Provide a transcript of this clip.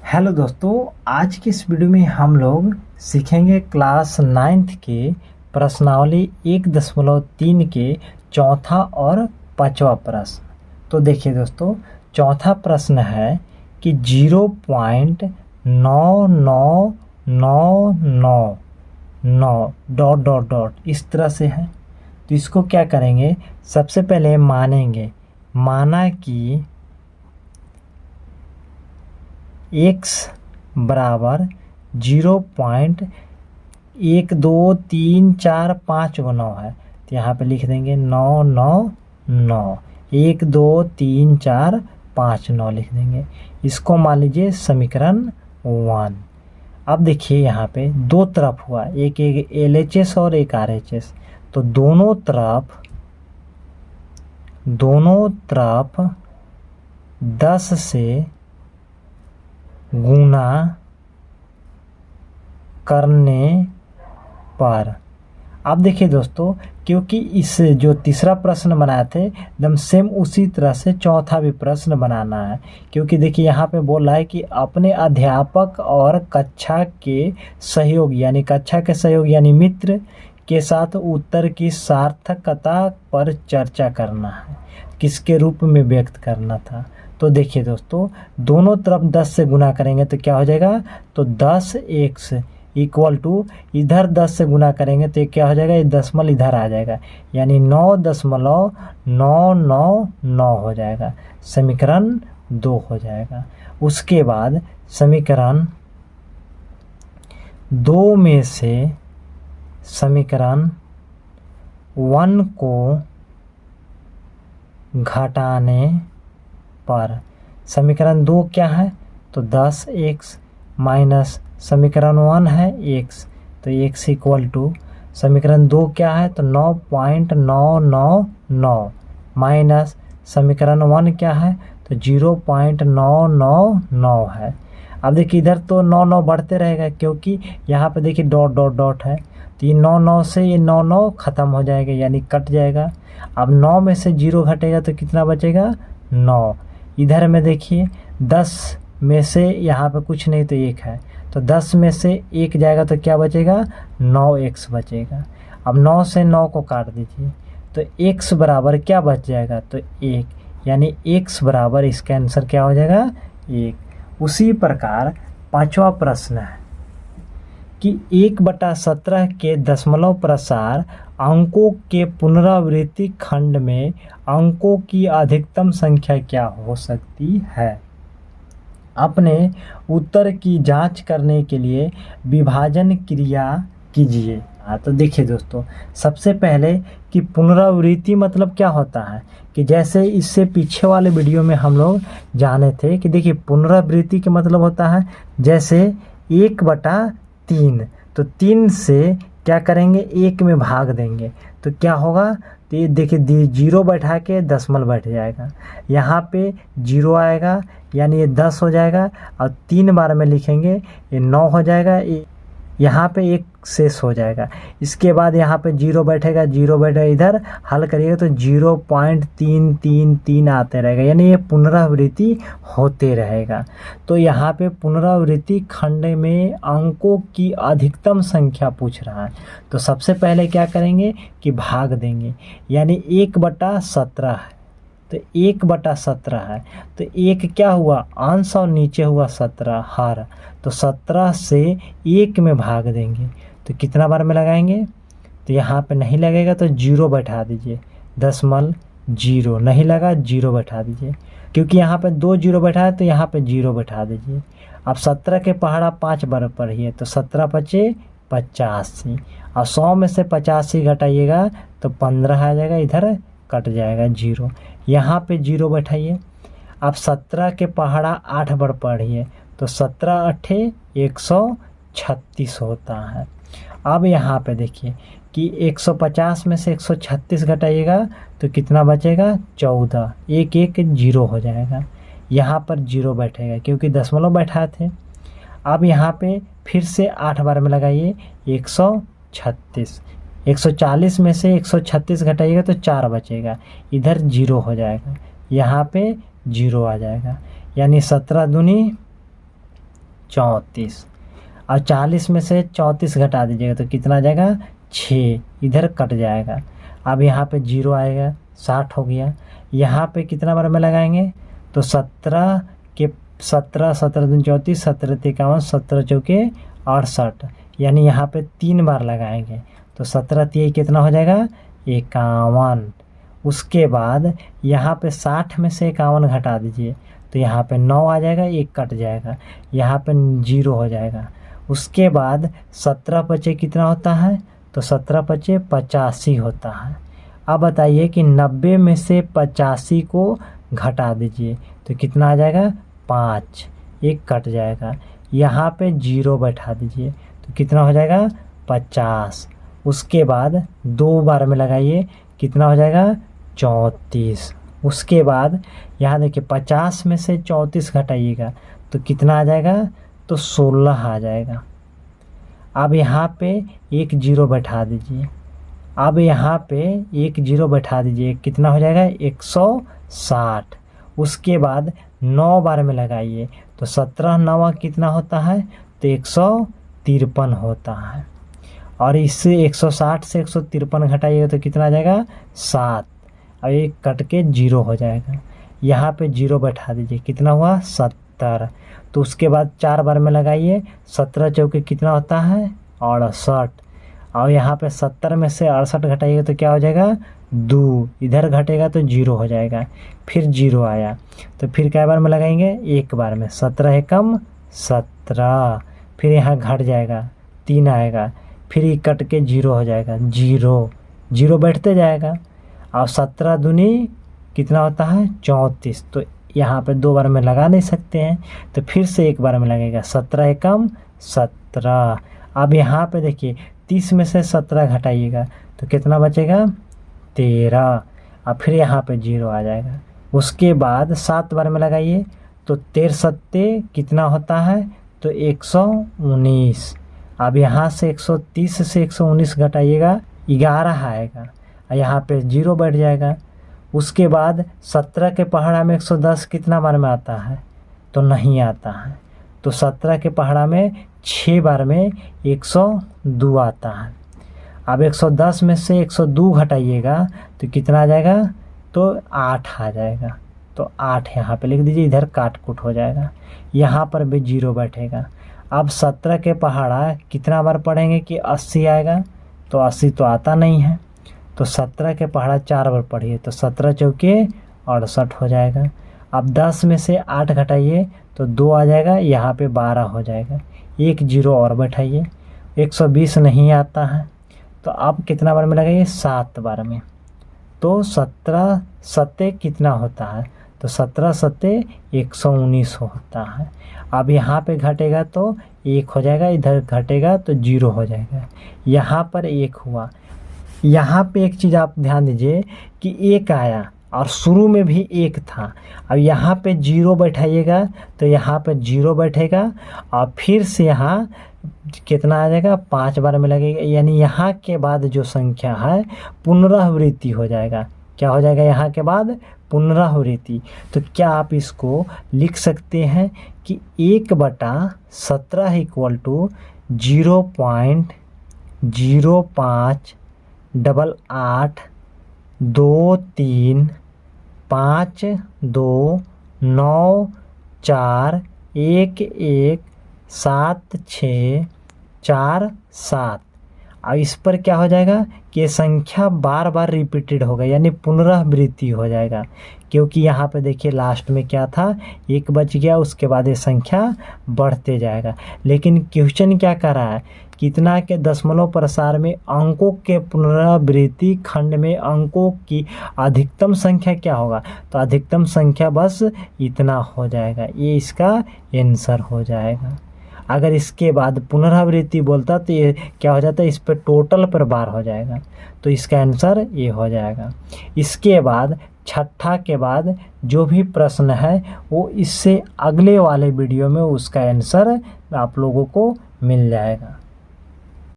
Hello दोस्तों, आज की इस वीडियो में हम लोग सीखेंगे क्लास 9th के प्रश्नावली 1.3 के चौथा और पांचवा प्रश्न। तो देखिए दोस्तों, चौथा प्रश्न है कि 0.99999 डॉट डॉट डॉट इस तरह से है। तो इसको क्या करेंगे, सबसे पहले मानेंगे, माना कि x बराबर 0.123459 है। तो यहाँ पे लिख देंगे 999 123459 लिख देंगे। इसको मान लीजिए समीकरण 1। अब देखिए यहाँ पे दो तरफ हुआ, एक LHS और एक RHS। तो दोनों तरफ 10 से गुना करने पर। अब देखिए दोस्तों, क्योंकि इस जो तीसरा प्रश्न बनाए थे एकदम सेम उसी तरह से चौथा भी प्रश्न बनाना है। क्योंकि देखिए यहाँ पे बोल रहा है कि अपने अध्यापक और कक्षा के सहयोग यानी मित्र के साथ उत्तर की सार्थकता पर चर्चा करना है, किसके रूप में व्यक्त करना था। तो देखिए दोस्तों, दोनों तरफ 10 से गुना करेंगे तो क्या हो जाएगा, तो 10x इक्वल टू इधर 10 से गुना करेंगे तो क्या हो जाएगा, ये दशमलव इधर आ जाएगा, यानी 9.999 हो जाएगा। समीकरण 2 हो जाएगा। उसके बाद समीकरण 2 में से समीकरण 1 को घटाने पर समीकरण 2 क्या है, तो 10x माइनस समीकरण 1 है x, तो x इक्वल टू समीकरण 2 क्या है, तो 9.999 माइनस समीकरण 1 क्या है, तो 0.999 है। अब देखिए इधर तो 9 बढ़ते रहेगा, क्योंकि यहाँ पे देखिए डॉट डॉट डॉट है। तो ये 9 से ये 9 ख़त्म हो जाएगा, यानी कट जाएगा। अब 9 में से 0 घटेगा तो कितना बचेगा, 9। इधर में देखिए 10 में से यहाँ पे कुछ नहीं तो 1 है, तो 10 में से 1 जाएगा तो क्या बचेगा, 9x बचेगा। अब 9 से 9 को काट दीजिए तो x बराबर क्या बच जाएगा, तो 1, यानी x बराबर इसका आंसर क्या हो जाएगा, 1। उसी प्रकार पांचवा प्रश्न है कि 1/17 के दशमलव प्रसार अंकों के पुनरावृत्ति खंड में अंकों की अधिकतम संख्या क्या हो सकती है। अपने उत्तर की जांच करने के लिए विभाजन क्रिया कीजिए। तो देखिए दोस्तों, सबसे पहले कि पुनरावृत्ति मतलब क्या होता है, कि जैसे इससे पीछे वाले वीडियो में हम लोग जाने थे कि देखिए पुनरावृत्ति का मतलब होता है जैसे 1/3, तो 3 से क्या करेंगे, 1 में भाग देंगे तो क्या होगा, तो ये देखिए 0 बैठा के दशमलव बैठ जाएगा, यहाँ पे 0 आएगा, यानी ये 10 हो जाएगा। और 3 बार में लिखेंगे ये 9 हो जाएगा, यहाँ पे 1 शेष हो जाएगा। इसके बाद यहाँ पे 0 बैठेगा, 0 बैठेगा, इधर हल करिएगा तो 0.333 आते रहेगा, यानी ये पुनरावृत्ति होते रहेगा। तो यहाँ पे पुनरावृत्ति खंड में अंकों की अधिकतम संख्या पूछ रहा है। तो सबसे पहले क्या करेंगे कि भाग देंगे, यानी 1/17 है, तो 1/17 है, तो 1 क्या हुआ, अंश और नीचे हुआ 17 हर, तो 17 से 1 में भाग देंगे तो कितना बार में लगाएंगे, तो यहाँ पे नहीं लगेगा तो 0 बैठा दीजिए, 0.0 नहीं लगा, 0 बैठा दीजिए, क्योंकि यहाँ पे 2 0 बैठा है तो यहाँ पे 0 बैठा दीजिए। अब 17 के पहाड़ा 5 बार पढ़िए तो 17 बचे 85, और 100 में से 85 घटाइएगा तो 15 आ जाएगा, इधर कट जाएगा 0, यहाँ पे 0 बैठाइए। अब 17 के पहाड़ा 8 बार पढ़िए तो 17 8 136 होता है। अब यहाँ पे देखिए कि 150 में से 136 घटाइएगा तो कितना बचेगा, 14, 1 1 0 हो जाएगा, यहाँ पर 0 बैठेगा क्योंकि दशमलव बैठाए थे। अब यहाँ पे फिर से 8 बार में लगाइए 136, 140 में से 136 घटाइएगा तो 4 बचेगा, इधर 0 हो जाएगा, यहाँ पे 0 आ जाएगा, यानी 17 दूनी 34। और 40 में से 34 घटा दीजिएगा तो कितना आ जाएगा 6, इधर कट जाएगा। अब यहाँ पे 0 आएगा, 60 हो गया। यहाँ पे कितना बार में लगाएंगे तो 17 के 17 17 दूनी 34, 17 51, 17 चौके 68, यानी यहाँ पे 3 बार लगाएंगे तो 17 तिया कितना हो जाएगा 51। उसके बाद यहाँ पे 60 में से 51 घटा दीजिए तो यहाँ पे 9 आ जाएगा, 1 कट जाएगा, यहाँ पे 0 हो जाएगा। उसके बाद 17 पचे कितना होता है तो 17 पचे 85 होता है। अब बताइए कि 90 में से 85 को घटा दीजिए तो कितना आ जाएगा 5, 1 कट जाएगा, यहाँ पे 0 बैठा दीजिए तो कितना हो जाएगा 50। उसके बाद 2 बार में लगाइए कितना हो जाएगा 34। उसके बाद यहाँ देखिए 50 में से 34 घटाइएगा तो कितना आ जाएगा तो 16 आ जाएगा। अब यहाँ पे 1 0 बैठा दीजिए, अब यहाँ पे 1 0 बैठा दीजिए कितना हो जाएगा 160। उसके बाद 9 बार में लगाइए तो 17 9 कितना होता है तो 153 होता है। और इससे 160 से 153 घटाइएगा तो कितना आ जाएगा 7, और 1 कट के 0 हो जाएगा। यहाँ पे 0 बैठा दीजिए कितना हुआ 70। तो उसके बाद 4 बार में लगाइए, 17 चौके कितना होता है 68, और यहाँ पे 70 में से 68 घटाइएगा तो क्या हो जाएगा 2, इधर घटेगा तो 0 हो जाएगा। फिर 0 आया तो फिर क्या बार में लगाएंगे 1 बार में, 17 एकम 17, फिर यहाँ घट जाएगा 3 आएगा, फिर ये कट के 0 हो जाएगा, 0 0 बैठते जाएगा। और 17 दूनी कितना होता है 34, तो यहाँ पे 2 बार में लगा नहीं सकते हैं तो फिर से 1 बार में लगेगा, 17 एकम 17। अब यहाँ पे देखिए 30 में से 17 घटाइएगा तो कितना बचेगा 13, और फिर यहाँ पे 0 आ जाएगा। उसके बाद 7 बार में लगाइए तो 13 सत्ते कितना होता है तो 119। अब यहाँ से 130 से 119 घटाइएगा 11 आएगा, और यहाँ पे 0 बैठ जाएगा। उसके बाद 17 के पहाड़ा में 110 कितना बार में आता है तो नहीं आता है, तो 17 के पहाड़ा में 6 बार में 102 आता है। अब 110 में से 102 घटाइएगा तो कितना आ जाएगा तो 8 आ जाएगा, तो 8 यहाँ पे लिख दीजिए, इधर काट कूट हो जाएगा, यहाँ पर भी 0 बैठेगा। अब 17 के पहाड़ा कितना बार पढ़ेंगे कि 80 आएगा, तो 80 तो आता नहीं है, तो 17 के पहाड़ा 4 बार पढ़िए तो 17 चौके 68 हो जाएगा। अब 10 में से 8 घटाइए तो 2 आ जाएगा, यहाँ पे 12 हो जाएगा, 1 0 और बैठाइए। 120 नहीं आता है तो अब कितना बार में लगाइए 7 बार में, तो 17 सत्ते कितना होता है तो 17 सत्ते 119 होता है। अब यहाँ पे घटेगा तो 1 हो जाएगा, इधर घटेगा तो 0 हो जाएगा, यहाँ पर 1 हुआ। यहाँ पे एक चीज़ आप ध्यान दीजिए कि 1 आया और शुरू में भी 1 था, अब यहाँ पे 0 बैठाइएगा तो यहाँ पे 0 बैठेगा, और फिर से यहाँ कितना आ जाएगा 5 बार में लगेगा, यानी यहाँ के बाद जो संख्या है पुनरावृत्ति हो जाएगा। क्या हो जाएगा यहाँ के बाद पुनरावृत्ति। तो क्या आप इसको लिख सकते हैं कि 1/17 इक्वल टू 0.0528294117 और इस पर क्या हो जाएगा कि ये संख्या बार बार रिपीटेड होगा, यानी पुनरावृत्ति हो जाएगा, क्योंकि यहाँ पे देखिए लास्ट में क्या था 1 बच गया, उसके बाद ये संख्या बढ़ते जाएगा। लेकिन क्वेश्चन क्या कर रहा है, कितना के दशमलव प्रसार में अंकों के पुनरावृत्ति खंड में अंकों की अधिकतम संख्या क्या होगा, तो अधिकतम संख्या बस इतना हो जाएगा, ये इसका आंसर हो जाएगा। अगर इसके बाद पुनरावृत्ति बोलता तो ये क्या हो जाता है, इस पर टोटल पर बार हो जाएगा, तो इसका आंसर ये हो जाएगा। इसके बाद छठा के बाद जो भी प्रश्न है वो इससे अगले वाले वीडियो में उसका आंसर आप लोगों को मिल जाएगा।